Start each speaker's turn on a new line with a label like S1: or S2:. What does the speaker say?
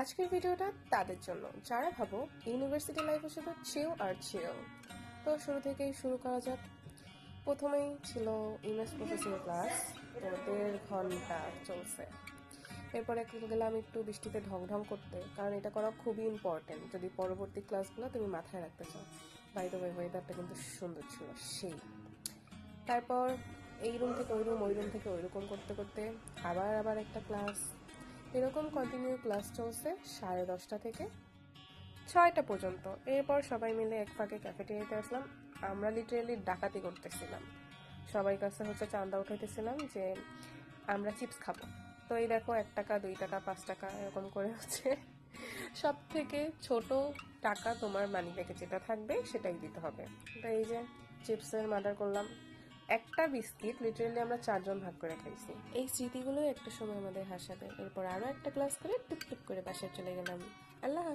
S1: আজকের ভিডিওটা তাদের জন্য যারা ভাবো ইউনিভার্সিটি লাইফ শুধু চিল আর চিল। তো শুরু থেকেই শুরু করা যাক। প্রথমেই ছিল ইমেজ প্রফেসর ক্লাস, তো 1.5 ঘন্টা চলছে। এরপরে গেলাম একটু বৃষ্টিতে ঢং ঢং করতে, কারণ এটা করা খুবই ইম্পর্টেন্ট যদি পরবর্তী ক্লাসগুলো তুমি মাথায় রাখতে চাও। বাই দ্য ওয়ে, ওয়েদারটা কিন্তু সুন্দর ছিল সেই। তারপর এই রুম থেকে ওই রুম, ওই রুম থেকে ওই রকম করতে করতে আবার আবার একটা ক্লাস। এরকম কন্টিনিউ ক্লাস চলছে 10:30 থেকে 6টা পর্যন্ত। এরপর সবাই মিলে এক ফাঁকে ক্যাফেটেরিয়াতে আসলাম। আমরা লিটারেলি ডাকাতি করতেছিলাম, সবাই কাছে চাঁদা উঠাইতেছিলাম যে আমরা চিপস খাবো। তো এই দেখো, 1 টাকা, 2 টাকা, 5 টাকা এরকম করে সব থেকে ছোট টাকা তোমার মানি ব্যাগে যেটা থাকবে সেটাই দিতে হবে। তো এই যে চিপসের মার্ডার করলাম। একটা বিস্কিট লিটারেলি আমরা 4 জন ভাগ করে খাইছি। এই স্মৃতিগুলো একটা সময় আমাদের হাসাবে। এরপর আরো একটা ক্লাস করে টুকটুক করে বাসায় চলে গেলাম। আল্লাহ হাফেজ।